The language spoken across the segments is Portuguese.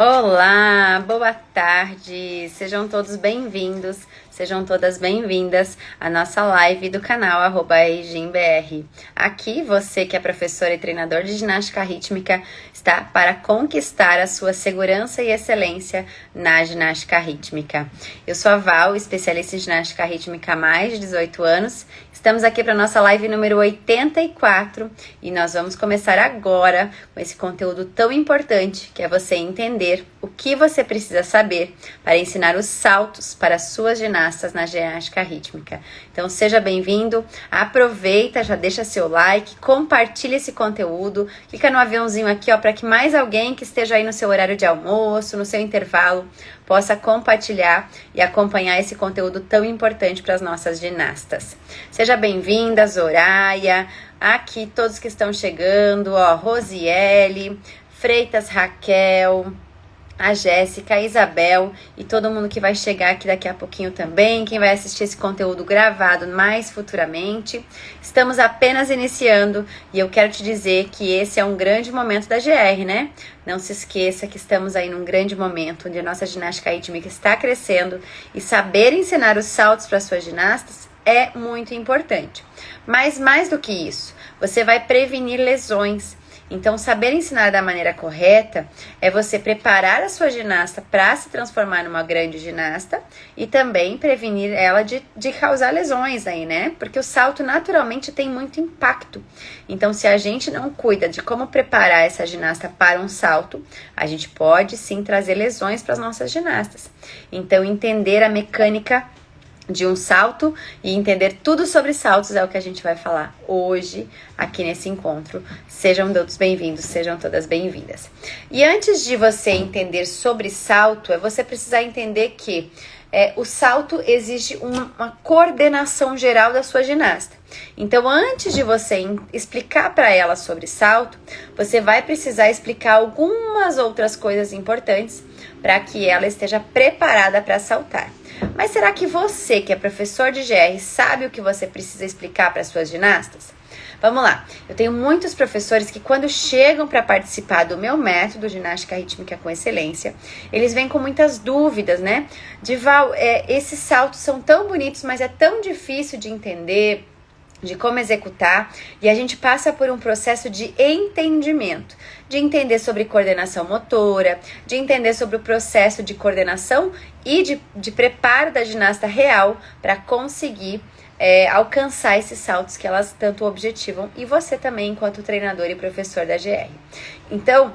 Olá, boa tarde, sejam todos bem-vindos, sejam todas bem-vindas à nossa live do canal @eigimbr. Aqui você que é professor e treinador de ginástica rítmica está para conquistar a sua segurança e excelência na ginástica rítmica. Eu sou a Val, especialista em ginástica rítmica há mais de 18 anos. Estamos aqui para a nossa live número 84 e nós vamos começar agora com esse conteúdo tão importante que é você entender o que você precisa saber para ensinar os saltos para as suas ginastas na ginástica rítmica. Então seja bem-vindo, aproveita, já deixa seu like, compartilha esse conteúdo, clica no aviãozinho aqui para que mais alguém que esteja aí no seu horário de almoço, no seu intervalo, possa compartilhar e acompanhar esse conteúdo tão importante para as nossas ginastas. Seja bem-vinda, Zoraia, aqui todos que estão chegando, Rosiele, Freitas Raquel, a Jéssica, a Isabel e todo mundo que vai chegar aqui daqui a pouquinho também, quem vai assistir esse conteúdo gravado mais futuramente. Estamos apenas iniciando e eu quero te dizer que esse é um grande momento da GR, né? Não se esqueça que estamos aí num grande momento onde a nossa ginástica rítmica está crescendo e saber ensinar os saltos para suas ginastas é muito importante. Mas mais do que isso, você vai prevenir lesões. Então, saber ensinar da maneira correta é você preparar a sua ginasta para se transformar numa grande ginasta e também prevenir ela de causar lesões aí, né? Porque o salto naturalmente tem muito impacto. Então, se a gente não cuida de como preparar essa ginasta para um salto, a gente pode sim trazer lesões para as nossas ginastas. Então, entender a mecânica de um salto e entender tudo sobre saltos é o que a gente vai falar hoje aqui nesse encontro. Sejam todos bem-vindos, sejam todas bem-vindas. E antes de você entender sobre salto, você precisar entender que o salto exige uma coordenação geral da sua ginasta. Então, antes de você explicar para ela sobre salto, você vai precisar explicar algumas outras coisas importantes para que ela esteja preparada para saltar. Mas será que você, que é professor de GR, sabe o que você precisa explicar para suas ginastas? Vamos lá, eu tenho muitos professores que quando chegam para participar do meu método Ginástica Rítmica com Excelência, eles vêm com muitas dúvidas, né? Val, esses saltos são tão bonitos, mas é tão difícil de entender, de como executar, e a gente passa por um processo de entendimento, de entender sobre coordenação motora, de entender sobre o processo de coordenação e de preparo da ginasta real para conseguir alcançar esses saltos que elas tanto objetivam, e você também enquanto treinador e professor da GR. Então,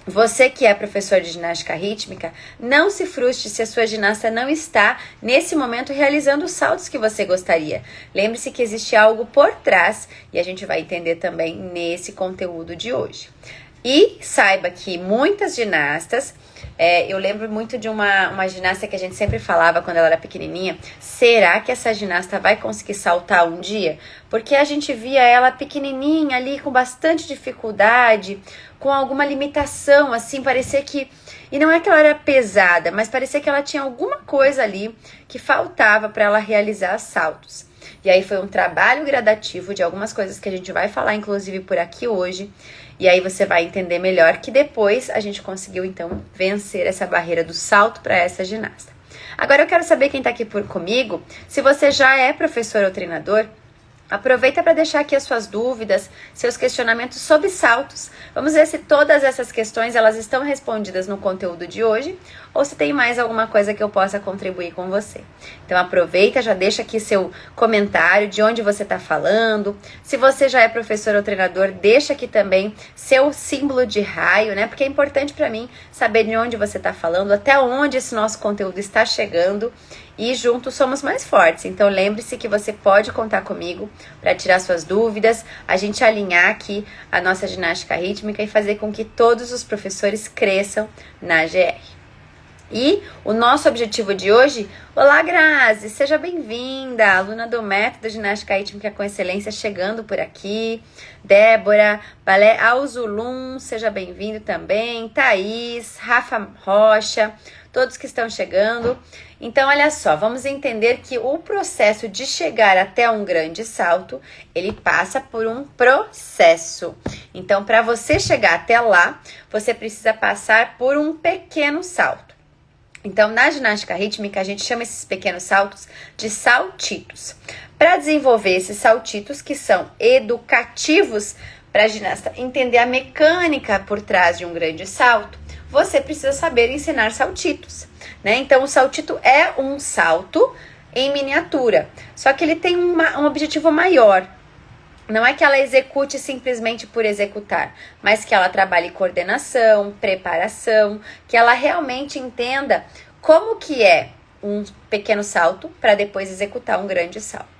você que é professor de ginástica rítmica, não se frustre se a sua ginasta não está, nesse momento, realizando os saltos que você gostaria. Lembre-se que existe algo por trás e a gente vai entender também nesse conteúdo de hoje. E saiba que muitas ginastas, eu lembro muito de uma ginasta que a gente sempre falava quando ela era pequenininha, será que essa ginasta vai conseguir saltar um dia? Porque a gente via ela pequenininha ali, com bastante dificuldade, com alguma limitação, assim, parecia que... E não é que ela era pesada, mas parecia que ela tinha alguma coisa ali que faltava para ela realizar saltos. E aí foi um trabalho gradativo de algumas coisas que a gente vai falar, inclusive, por aqui hoje. E aí você vai entender melhor que depois a gente conseguiu, então, vencer essa barreira do salto para essa ginasta. Agora eu quero saber quem está aqui comigo, se você já é professor ou treinador, aproveita para deixar aqui as suas dúvidas, seus questionamentos sobre saltos. Vamos ver se todas essas questões elas estão respondidas no conteúdo de hoje ou se tem mais alguma coisa que eu possa contribuir com você. Então aproveita, já deixa aqui seu comentário de onde você está falando. Se você já é professor ou treinador, deixa aqui também seu símbolo de raio, né? Porque é importante para mim saber de onde você está falando, até onde esse nosso conteúdo está chegando. E juntos somos mais fortes. Então lembre-se que você pode contar comigo para tirar suas dúvidas, a gente alinhar aqui a nossa ginástica rítmica e fazer com que todos os professores cresçam na GR. E o nosso objetivo de hoje... Olá, Grazi, seja bem-vinda, aluna do método Ginástica Rítmica com Excelência, chegando por aqui. Débora, Balé Alzulum, seja bem-vindo também. Thaís, Rafa Rocha, todos que estão chegando. Então, olha só, vamos entender que o processo de chegar até um grande salto, ele passa por um processo. Então, para você chegar até lá, você precisa passar por um pequeno salto. Então, na ginástica rítmica, a gente chama esses pequenos saltos de saltitos. Para desenvolver esses saltitos, que são educativos para a ginasta entender a mecânica por trás de um grande salto, você precisa saber ensinar saltitos, né? Então, o saltito é um salto em miniatura, só que ele tem um objetivo maior. Não é que ela execute simplesmente por executar, mas que ela trabalhe coordenação, preparação, que ela realmente entenda como que é um pequeno salto para depois executar um grande salto.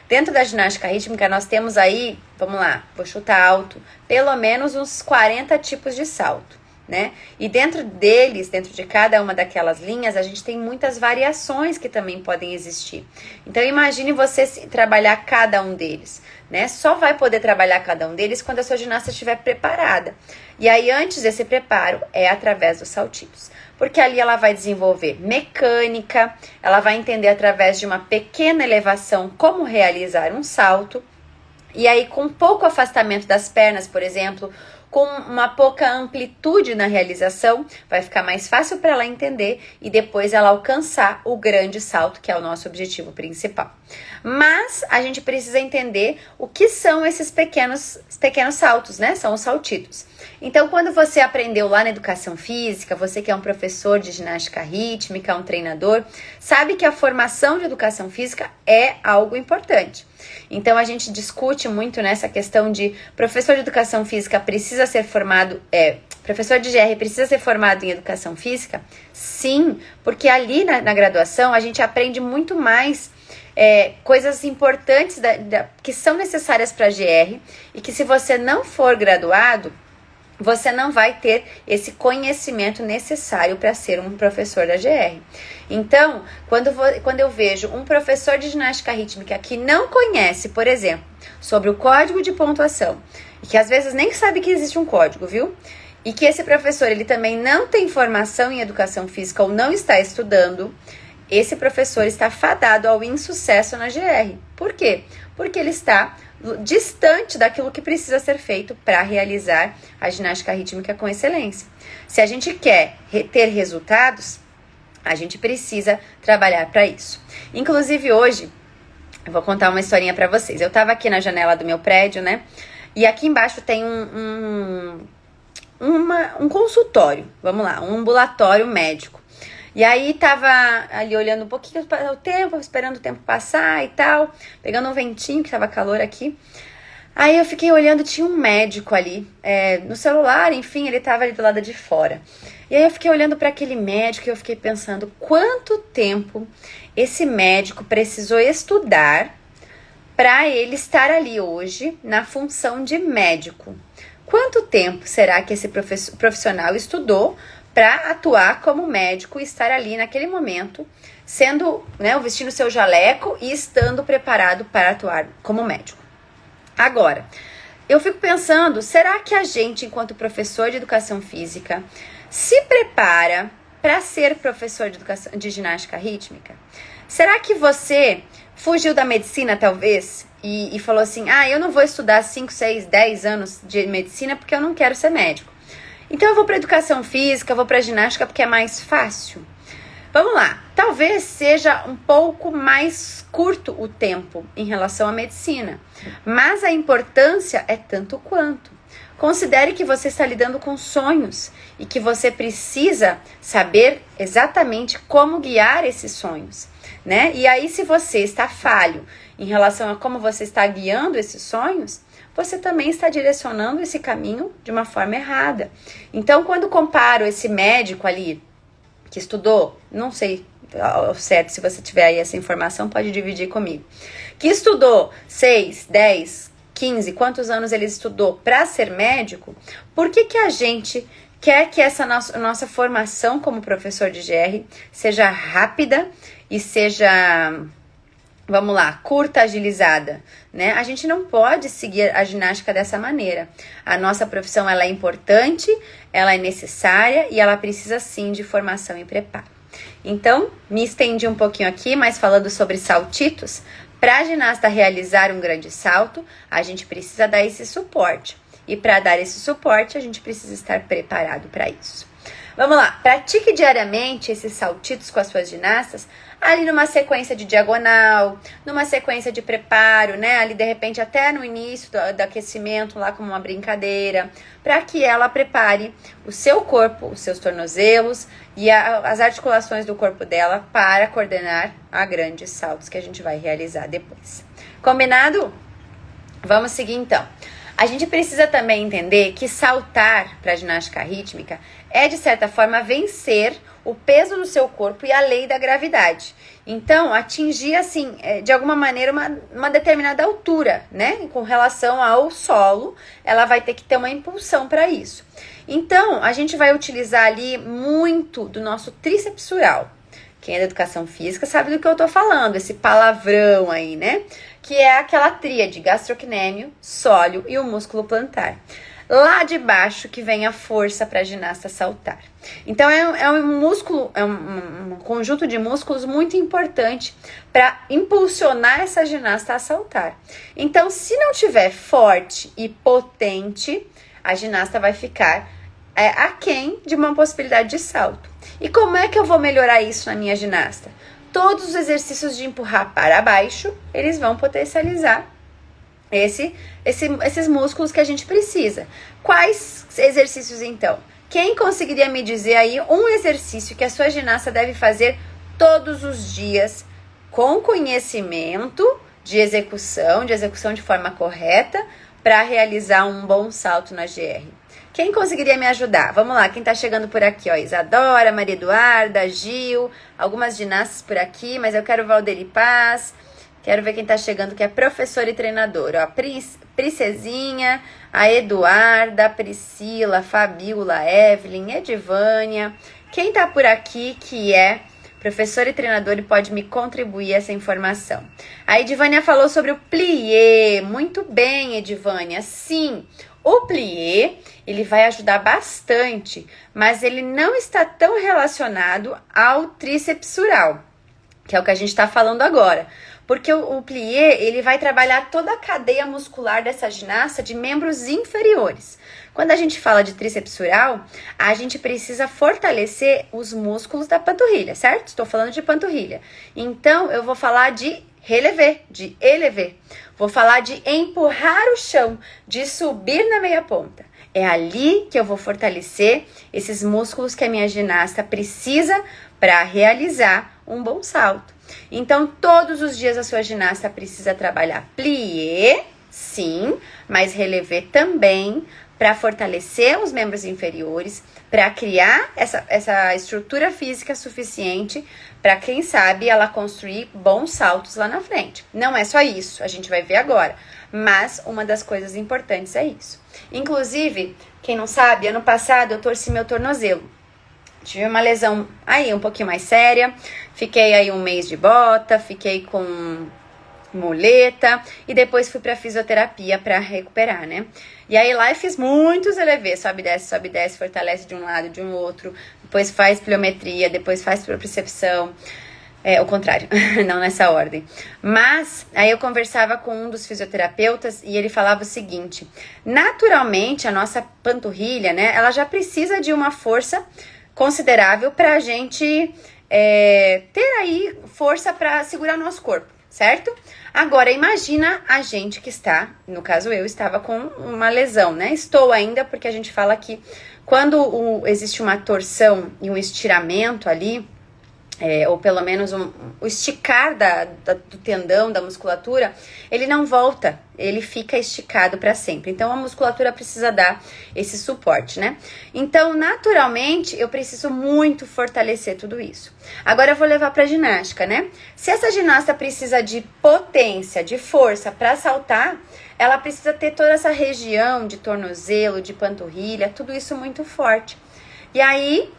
Dentro da ginástica rítmica, nós temos aí, vamos lá, vou chutar alto, pelo menos uns 40 tipos de salto, né? E dentro deles, dentro de cada uma daquelas linhas, a gente tem muitas variações que também podem existir. Então, imagine você trabalhar cada um deles, né? Só vai poder trabalhar cada um deles quando a sua ginasta estiver preparada. E aí, antes desse preparo, é através dos saltitos. Porque ali ela vai desenvolver mecânica, ela vai entender através de uma pequena elevação como realizar um salto. E aí, com pouco afastamento das pernas, por exemplo, com uma pouca amplitude na realização, vai ficar mais fácil para ela entender e depois ela alcançar o grande salto, que é o nosso objetivo principal. Mas a gente precisa entender o que são esses pequenos saltos, né? São os saltitos. Então, quando você aprendeu lá na educação física, você que é um professor de ginástica rítmica, um treinador, sabe que a formação de educação física é algo importante. Então, a gente discute muito nessa questão de professor de educação física precisa ser formado, professor de GR precisa ser formado em educação física? Sim, porque ali na graduação a gente aprende muito mais coisas importantes que são necessárias para a GR e que se você não for graduado, você não vai ter esse conhecimento necessário para ser um professor da GR. Então, quando eu vejo um professor de ginástica rítmica que não conhece, por exemplo, sobre o código de pontuação, e que às vezes nem sabe que existe um código, viu? E que esse professor ele também não tem formação em educação física ou não está estudando, esse professor está fadado ao insucesso na GR. Por quê? Porque ele está distante daquilo que precisa ser feito para realizar a ginástica rítmica com excelência. Se a gente quer ter resultados, a gente precisa trabalhar para isso. Inclusive hoje, eu vou contar uma historinha para vocês. Eu estava aqui na janela do meu prédio, né? E aqui embaixo tem um consultório, vamos lá, um ambulatório médico. E aí tava ali olhando um pouquinho o tempo, esperando o tempo passar e tal, pegando um ventinho, que tava calor aqui. Aí eu fiquei olhando, tinha um médico ali, no celular, enfim, ele tava ali do lado de fora. E aí eu fiquei olhando para aquele médico e eu fiquei pensando quanto tempo esse médico precisou estudar para ele estar ali hoje na função de médico. Quanto tempo será que esse profissional estudou para atuar como médico e estar ali naquele momento, sendo, né, vestindo seu jaleco e estando preparado para atuar como médico? Agora, eu fico pensando, será que a gente, enquanto professor de educação física, se prepara para ser professor de ginástica rítmica? Será que você fugiu da medicina, talvez, e falou assim, eu não vou estudar 5, 6, 10 anos de medicina porque eu não quero ser médico. Então eu vou para educação física, vou para ginástica porque é mais fácil. Vamos lá, talvez seja um pouco mais curto o tempo em relação à medicina, mas a importância é tanto quanto. Considere que você está lidando com sonhos e que você precisa saber exatamente como guiar esses sonhos, né? E aí, se você está falho em relação a como você está guiando esses sonhos, você também está direcionando esse caminho de uma forma errada. Então, quando comparo esse médico ali, que estudou, não sei ao certo, se você tiver aí essa informação, pode dividir comigo, que estudou 6, 10, 15, quantos anos ele estudou para ser médico, por que a gente quer que essa nossa formação como professor de GR seja rápida e seja, vamos lá, curta, agilizada, né? A gente não pode seguir a ginástica dessa maneira. A nossa profissão, ela é importante, ela é necessária e ela precisa sim de formação e preparo. Então, me estendi um pouquinho aqui, mas falando sobre saltitos, para a ginasta realizar um grande salto, a gente precisa dar esse suporte. E para dar esse suporte, a gente precisa estar preparado para isso. Vamos lá, pratique diariamente esses saltitos com as suas ginastas, ali numa sequência de diagonal, numa sequência de preparo, né? Ali de repente até no início do aquecimento, lá como uma brincadeira, para que ela prepare o seu corpo, os seus tornozelos e as articulações do corpo dela para coordenar a grandes saltos que a gente vai realizar depois. Combinado? Vamos seguir então. A gente precisa também entender que saltar para a ginástica rítmica é, de certa forma, vencer o peso do seu corpo e a lei da gravidade. Então, atingir, assim, de alguma maneira, uma determinada altura, né? Com relação ao solo, ela vai ter que ter uma impulsão para isso. Então, a gente vai utilizar ali muito do nosso tríceps sural. Quem é da educação física sabe do que eu tô falando, esse palavrão aí, né? Que é aquela tríade gastrocnêmio, sóleo e o músculo plantar. Lá de baixo que vem a força para a ginasta saltar. Então é um músculo, é um conjunto de músculos muito importante para impulsionar essa ginasta a saltar. Então, se não tiver forte e potente, a ginasta vai ficar aquém de uma possibilidade de salto. E como é que eu vou melhorar isso na minha ginasta? Todos os exercícios de empurrar para baixo, eles vão potencializar esses músculos que a gente precisa. Quais exercícios, então? Quem conseguiria me dizer aí um exercício que a sua ginasta deve fazer todos os dias com conhecimento de execução de forma correta para realizar um bom salto na GR? Quem conseguiria me ajudar? Vamos lá, quem tá chegando por aqui, ó, Isadora, Maria Eduarda, Gil, algumas ginastas por aqui, mas eu quero o Valderi Paz, quero ver quem tá chegando, que é professor e treinador, ó, a Princesinha, a Eduarda, a Priscila, a Fabiola, a Evelyn, Edivânia, quem tá por aqui que é professor e treinador e pode me contribuir essa informação. A Edivânia falou sobre o plié, muito bem, Edivânia, sim. O plié, ele vai ajudar bastante, mas ele não está tão relacionado ao tríceps sural, que é o que a gente está falando agora. Porque o plié, ele vai trabalhar toda a cadeia muscular dessa ginasta de membros inferiores. Quando a gente fala de tríceps sural, a gente precisa fortalecer os músculos da panturrilha, certo? Estou falando de panturrilha. Então, eu vou falar de relevé, de élevé. Vou falar de empurrar o chão, de subir na meia ponta. É ali que eu vou fortalecer esses músculos que a minha ginasta precisa para realizar um bom salto. Então, todos os dias a sua ginasta precisa trabalhar plié, sim, mas relevé também, para fortalecer os membros inferiores, para criar essa estrutura física suficiente para, quem sabe, ela construir bons saltos lá na frente. Não é só isso, a gente vai ver agora, mas uma das coisas importantes é isso. Inclusive, quem não sabe, ano passado eu torci meu tornozelo. Tive uma lesão aí um pouquinho mais séria, fiquei aí um mês de bota, fiquei com muleta e depois fui pra fisioterapia pra recuperar, né? E aí lá eu fiz muitos elevés, sobe, desce, fortalece de um lado, de um outro, depois faz pliometria, depois faz propriocepção, o contrário, não nessa ordem. Mas aí eu conversava com um dos fisioterapeutas e ele falava o seguinte: naturalmente a nossa panturrilha, né, ela já precisa de uma força considerável pra gente ter aí força pra segurar o nosso corpo, certo? Agora, imagina a gente que está, no caso eu, estava com uma lesão, né? Estou ainda, porque a gente fala que quando existe uma torção e um estiramento ali, ou pelo menos o esticar do tendão, da musculatura, ele não volta, ele fica esticado para sempre. Então, a musculatura precisa dar esse suporte, né? Então, naturalmente, eu preciso muito fortalecer tudo isso. Agora, eu vou levar para ginástica, né? Se essa ginasta precisa de potência, de força para saltar, ela precisa ter toda essa região de tornozelo, de panturrilha, tudo isso muito forte. E aí,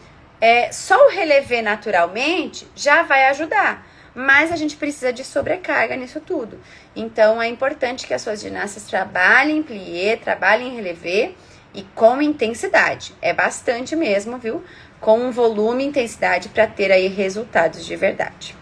só o relevé naturalmente já vai ajudar, mas a gente precisa de sobrecarga nisso tudo. Então, é importante que as suas ginastas trabalhem em plié, trabalhem em relevé e com intensidade. É bastante mesmo, viu? Com um volume e intensidade para ter aí resultados de verdade.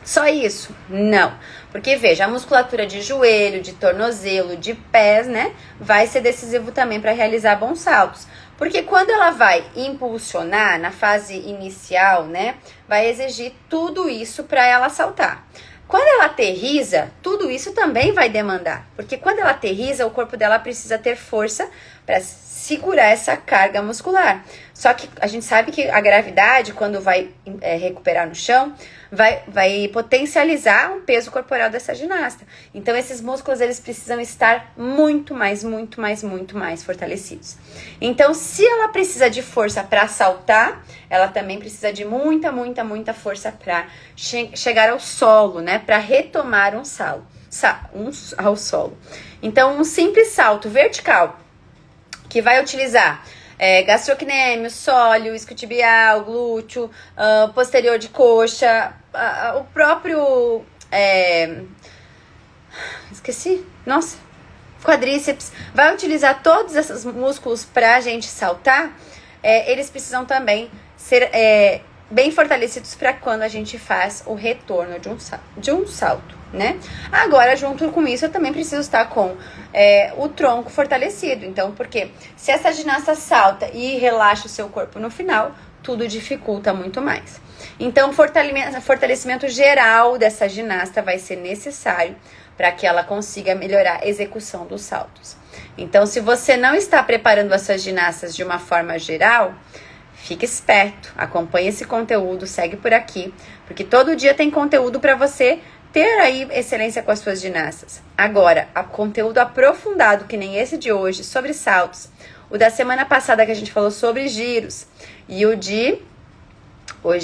Só isso? Não. Porque, veja, a musculatura de joelho, de tornozelo, de pés, né? Vai ser decisivo também para realizar bons saltos. Porque quando ela vai impulsionar na fase inicial, né? Vai exigir tudo isso para ela saltar. Quando ela aterriza, tudo isso também vai demandar. Porque quando ela aterriza, o corpo dela precisa ter força para segurar essa carga muscular. Só que a gente sabe que a gravidade, quando vai recuperar no chão, vai potencializar o peso corporal dessa ginasta. Então, esses músculos, eles precisam estar muito mais fortalecidos. Então, se ela precisa de força para saltar, ela também precisa de muita força para chegar ao solo, né? Para retomar ao solo. Então, um simples salto vertical, que vai utilizar gastrocnêmio, sóleo, isquiotibial, glúteo, posterior de coxa, o próprio... quadríceps. Vai utilizar todos esses músculos para a gente saltar. Eles precisam também ser bem fortalecidos para quando a gente faz o retorno de um salto, né? Agora, junto com isso, eu também preciso estar com o tronco fortalecido. Então, porque se essa ginasta salta e relaxa o seu corpo no final, tudo dificulta muito mais. Então, fortalecimento geral dessa ginasta vai ser necessário para que ela consiga melhorar a execução dos saltos. Então, se você não está preparando as suas ginastas de uma forma geral, fique esperto, acompanhe esse conteúdo, segue por aqui, porque todo dia tem conteúdo para você ter aí excelência com as suas ginastas. Agora, conteúdo aprofundado, que nem esse de hoje, sobre saltos, o da semana passada que a gente falou sobre giros, e o de... foi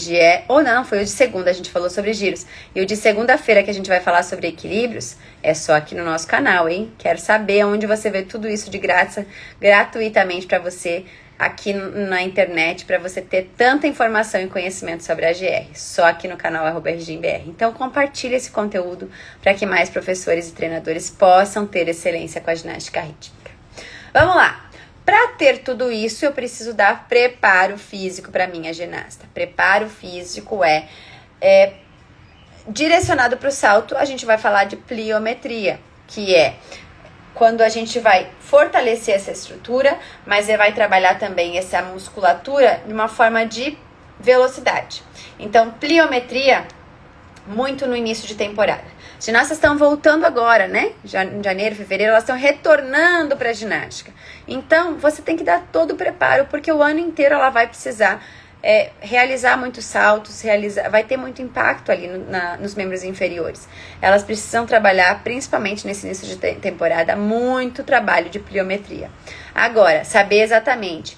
o de segunda, a gente falou sobre giros. E o de segunda-feira que a gente vai falar sobre equilíbrios, é só aqui no nosso canal, hein? Quero saber onde você vê tudo isso de graça, gratuitamente para você, aqui na internet, para você ter tanta informação e conhecimento sobre a GR, só aqui no canal @RGBR. Então compartilhe esse conteúdo para que mais professores e treinadores possam ter excelência com a ginástica rítmica. Vamos lá! Para ter tudo isso, eu preciso dar preparo físico para minha ginasta. Preparo físico é direcionado para o salto. A gente vai falar de pliometria, que é quando a gente vai fortalecer essa estrutura, mas vai trabalhar também essa musculatura de uma forma de velocidade. Então, pliometria, muito no início de temporada. As ginastas estão voltando agora, né? Em janeiro, fevereiro, elas estão retornando para a ginástica. Então, você tem que dar todo o preparo, porque o ano inteiro ela vai precisar realizar muitos saltos, vai ter muito impacto ali nos membros inferiores. Elas precisam trabalhar, principalmente nesse início de temporada, muito trabalho de pliometria. Agora, saber exatamente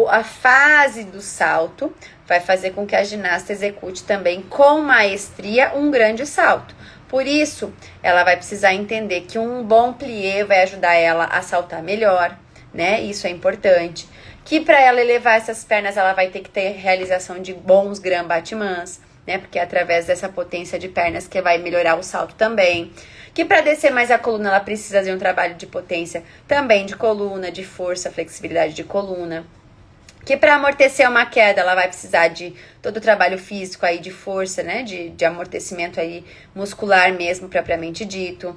a fase do salto vai fazer com que a ginasta execute também com maestria um grande salto. Por isso, ela vai precisar entender que um bom plié vai ajudar ela a saltar melhor, né? Isso é importante. Que para ela elevar essas pernas, ela vai ter que ter realização de bons grand battements, né? Porque é através dessa potência de pernas que vai melhorar o salto também. Que para descer mais a coluna, ela precisa de um trabalho de potência também de coluna, de força, flexibilidade de coluna. Que para amortecer uma queda, ela vai precisar de todo o trabalho físico aí de força, né? De amortecimento aí muscular mesmo, propriamente dito.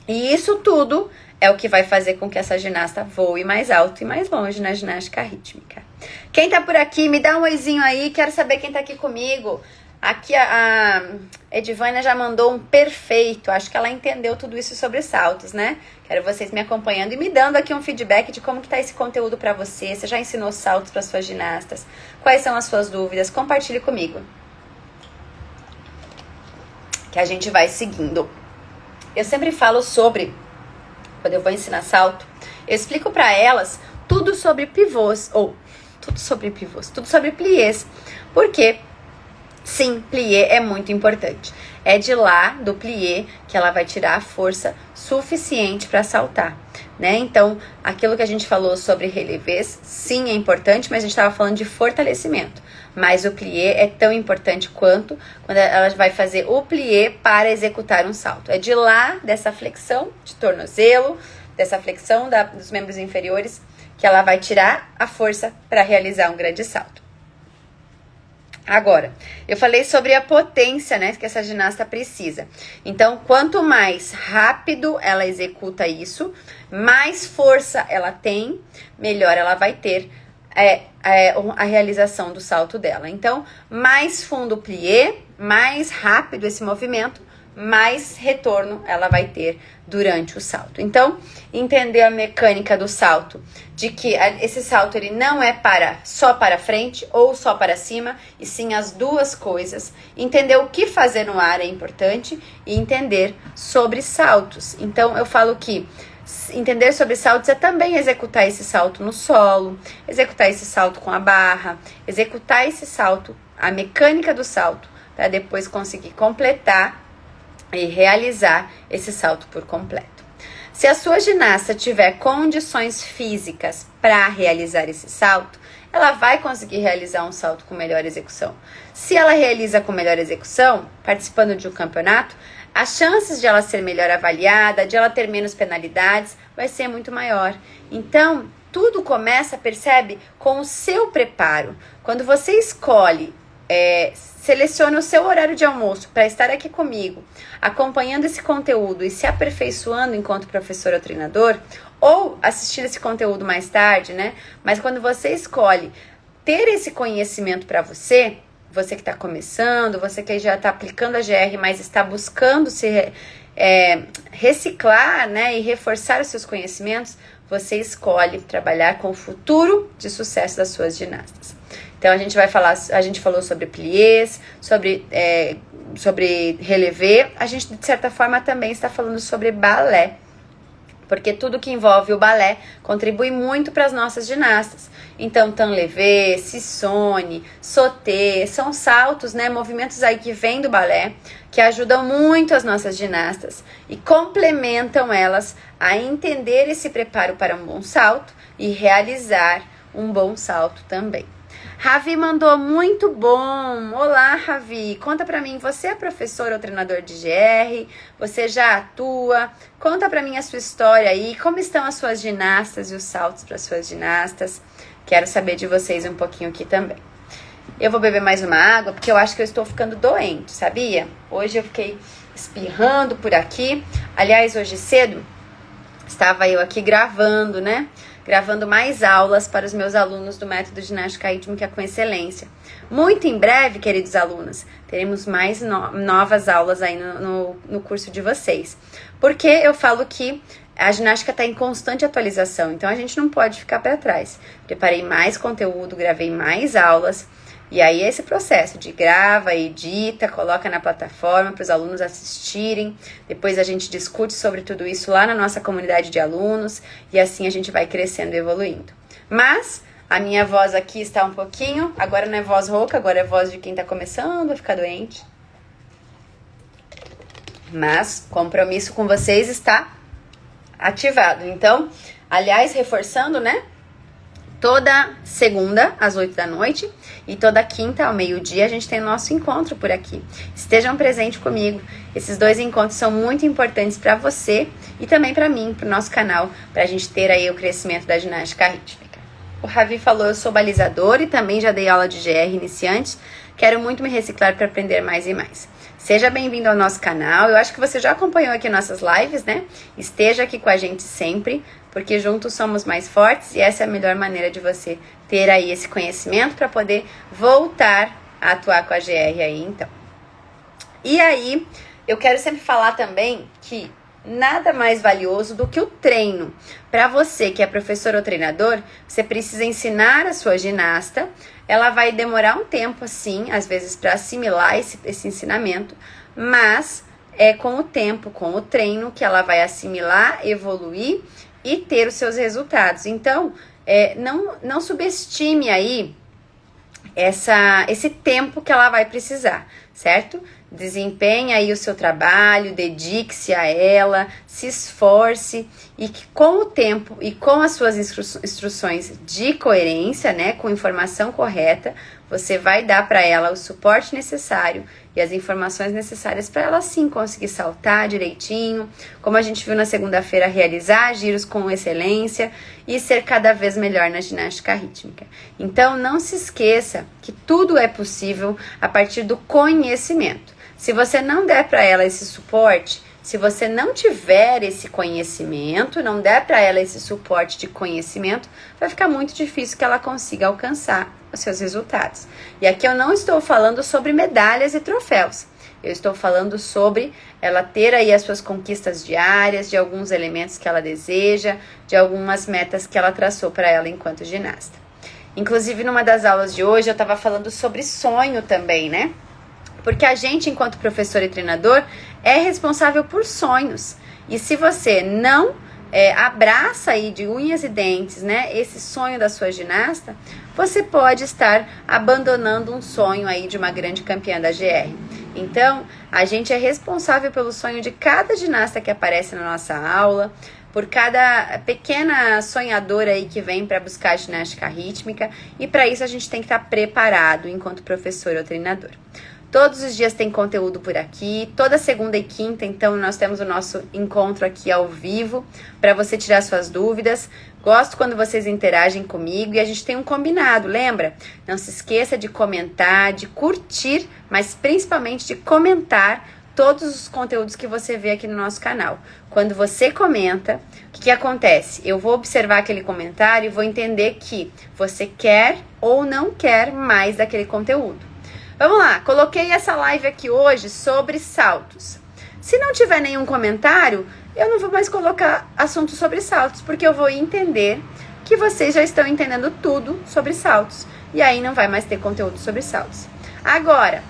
E isso tudo é o que vai fazer com que essa ginasta voe mais alto e mais longe na ginástica rítmica. Quem tá por aqui, me dá um oizinho aí, quero saber quem tá aqui comigo. Aqui a Edivânia já mandou um perfeito, acho que ela entendeu tudo isso sobre saltos, né? Quero vocês me acompanhando e me dando aqui um feedback de como que tá esse conteúdo para você. Você já ensinou saltos para suas ginastas? Quais são as suas dúvidas? Compartilhe comigo, que a gente vai seguindo. Eu sempre falo sobre, quando eu vou ensinar salto, eu explico para elas tudo sobre pivôs, tudo sobre pliés. Por quê? Sim, plié é muito importante. É de lá, do plié, que ela vai tirar a força suficiente para saltar, né? Então, aquilo que a gente falou sobre relevés, sim, é importante, mas a gente estava falando de fortalecimento. Mas o plié é tão importante quanto quando ela vai fazer o plié para executar um salto. É de lá, dessa flexão de tornozelo, dessa flexão dos membros inferiores, que ela vai tirar a força para realizar um grande salto. Agora, eu falei sobre a potência, né, que essa ginasta precisa. Então, quanto mais rápido ela executa isso, mais força ela tem, melhor ela vai ter a realização do salto dela. Então, mais fundo plié, mais rápido esse movimento, mais retorno ela vai ter durante o salto. Então, entender a mecânica do salto, de que esse salto ele não é só para frente ou só para cima, e sim as duas coisas. Entender o que fazer no ar é importante e entender sobre saltos. Então, eu falo que entender sobre saltos é também executar esse salto no solo, executar esse salto com a barra, executar esse salto, a mecânica do salto, para depois conseguir completar e realizar esse salto por completo. Se a sua ginasta tiver condições físicas para realizar esse salto, ela vai conseguir realizar um salto com melhor execução. Se ela realiza com melhor execução, participando de um campeonato, as chances de ela ser melhor avaliada, de ela ter menos penalidades, vai ser muito maior. Então, tudo começa, percebe, com o seu preparo. Quando você escolhe selecione o seu horário de almoço para estar aqui comigo, acompanhando esse conteúdo e se aperfeiçoando enquanto professor ou treinador, ou assistindo esse conteúdo mais tarde, né? Mas quando você escolhe ter esse conhecimento para você que está começando, você que já está aplicando a GR, mas está buscando se reciclar, né, e reforçar os seus conhecimentos, você escolhe trabalhar com o futuro de sucesso das suas ginastas. Então, a gente falou sobre pliés, sobre relevé, a gente, de certa forma, também está falando sobre balé, porque tudo que envolve o balé contribui muito para as nossas ginastas. Então, tanlevé, sissone, sauté, são saltos, né, movimentos aí que vêm do balé, que ajudam muito as nossas ginastas e complementam elas a entender esse preparo para um bom salto e realizar um bom salto também. Ravi mandou muito bom. Olá, Ravi. Conta pra mim, você é professor ou treinador de GR? Você já atua? Conta pra mim a sua história aí. Como estão as suas ginastas e os saltos para as suas ginastas? Quero saber de vocês um pouquinho aqui também. Eu vou beber mais uma água porque eu acho que eu estou ficando doente, sabia? Hoje eu fiquei espirrando por aqui. Aliás, hoje cedo estava eu aqui gravando, né? Gravando mais aulas para os meus alunos do método ginástica rítmica com excelência. Muito em breve, queridos alunos, teremos mais novas aulas aí no curso de vocês. Porque eu falo que a ginástica está em constante atualização, então a gente não pode ficar para trás. Preparei mais conteúdo, gravei mais aulas, e aí esse processo de grava, edita, coloca na plataforma para os alunos assistirem, depois a gente discute sobre tudo isso lá na nossa comunidade de alunos, e assim a gente vai crescendo e evoluindo. Mas a minha voz aqui está um pouquinho, agora não é voz rouca, agora é voz de quem está começando a ficar doente. Mas compromisso com vocês está ativado. Então, aliás, reforçando, né? Toda segunda, às 8 da noite, e toda quinta, ao meio-dia, a gente tem o nosso encontro por aqui. Estejam presentes comigo. Esses 2 encontros são muito importantes para você e também para mim, para o nosso canal, para a gente ter aí o crescimento da ginástica rítmica. O Ravi falou, eu sou balizador e também já dei aula de GR iniciantes. Quero muito me reciclar para aprender mais e mais. Seja bem-vindo ao nosso canal. Eu acho que você já acompanhou aqui nossas lives, né? Esteja aqui com a gente sempre, porque juntos somos mais fortes e essa é a melhor maneira de você ter aí esse conhecimento para poder voltar a atuar com a GR aí, então. E aí, eu quero sempre falar também que nada mais valioso do que o treino. Para você que é professor ou treinador, você precisa ensinar a sua ginasta. Ela vai demorar um tempo, assim, às vezes, para assimilar esse ensinamento, mas é com o tempo, com o treino, que ela vai assimilar, evoluir e ter os seus resultados. Então, não subestime aí esse tempo que ela vai precisar, certo? Desempenhe aí o seu trabalho, dedique-se a ela, se esforce e que com o tempo e com as suas instruções de coerência, né, com informação correta, você vai dar para ela o suporte necessário e as informações necessárias para ela sim conseguir saltar direitinho, como a gente viu na segunda-feira, realizar giros com excelência e ser cada vez melhor na ginástica rítmica. Então não se esqueça que tudo é possível a partir do conhecimento. Se você não der para ela esse suporte, se você não tiver esse conhecimento, não der para ela esse suporte de conhecimento, vai ficar muito difícil que ela consiga alcançar os seus resultados. E aqui eu não estou falando sobre medalhas e troféus. Eu estou falando sobre ela ter aí as suas conquistas diárias, de alguns elementos que ela deseja, de algumas metas que ela traçou para ela enquanto ginasta. Inclusive, numa das aulas de hoje, eu estava falando sobre sonho também, né? Porque a gente, enquanto professor e treinador, é responsável por sonhos. E se você não abraça aí de unhas e dentes, né, esse sonho da sua ginasta, você pode estar abandonando um sonho aí de uma grande campeã da GR. Então, a gente é responsável pelo sonho de cada ginasta que aparece na nossa aula, por cada pequena sonhadora aí que vem para buscar a ginástica rítmica, e para isso a gente tem que estar preparado enquanto professor ou treinador. Todos os dias tem conteúdo por aqui, toda segunda e quinta, então nós temos o nosso encontro aqui ao vivo para você tirar suas dúvidas. Gosto quando vocês interagem comigo e a gente tem um combinado, lembra? Não se esqueça de comentar, de curtir, mas principalmente de comentar todos os conteúdos que você vê aqui no nosso canal. Quando você comenta, o que acontece? Eu vou observar aquele comentário e vou entender que você quer ou não quer mais daquele conteúdo. Vamos lá, coloquei essa live aqui hoje sobre saltos. Se não tiver nenhum comentário, eu não vou mais colocar assunto sobre saltos, porque eu vou entender que vocês já estão entendendo tudo sobre saltos. E aí não vai mais ter conteúdo sobre saltos. Agora,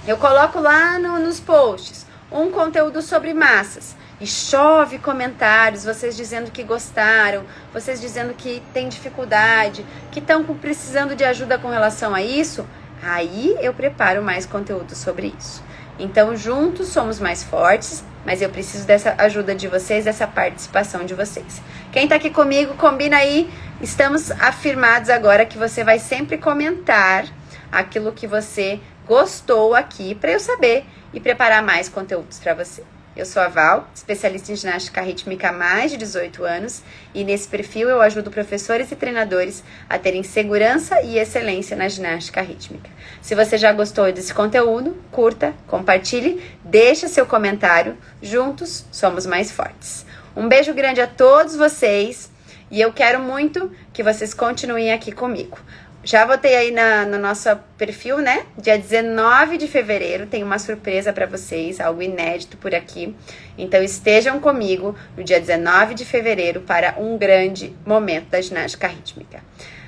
eu coloco lá nos posts um conteúdo sobre massas. E chove comentários, vocês dizendo que gostaram, vocês dizendo que tem dificuldade, que estão precisando de ajuda com relação a isso. Aí eu preparo mais conteúdo sobre isso. Então, juntos somos mais fortes, mas eu preciso dessa ajuda de vocês, dessa participação de vocês. Quem tá aqui comigo, combina aí. Estamos afirmados agora que você vai sempre comentar aquilo que você gostou aqui para eu saber e preparar mais conteúdos para você. Eu sou a Val, especialista em ginástica rítmica há mais de 18 anos e nesse perfil eu ajudo professores e treinadores a terem segurança e excelência na ginástica rítmica. Se você já gostou desse conteúdo, curta, compartilhe, deixa seu comentário. Juntos somos mais fortes. Um beijo grande a todos vocês e eu quero muito que vocês continuem aqui comigo. Já botei aí no nosso perfil, né? Dia 19 de fevereiro tem uma surpresa para vocês, algo inédito por aqui. Então estejam comigo no dia 19 de fevereiro para um grande momento da ginástica rítmica.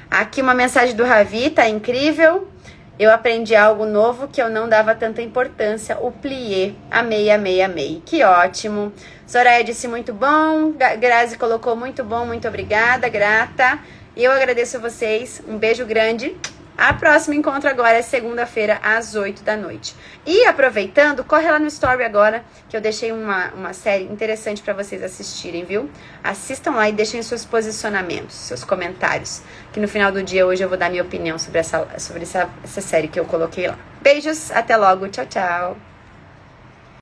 Aqui uma mensagem do Ravi, tá incrível. Eu aprendi algo novo que eu não dava tanta importância, o plié. Amei, amei, amei. Que ótimo. Soraya disse muito bom. Grazi colocou muito bom, muito obrigada, grata. Eu agradeço a vocês, um beijo grande. A próxima encontro agora é segunda-feira às 8 da noite. E aproveitando, corre lá no story agora, que eu deixei uma série interessante para vocês assistirem, viu? Assistam lá e deixem seus posicionamentos, seus comentários, que no final do dia hoje eu vou dar minha opinião sobre essa série que eu coloquei lá. Beijos, até logo, tchau, tchau.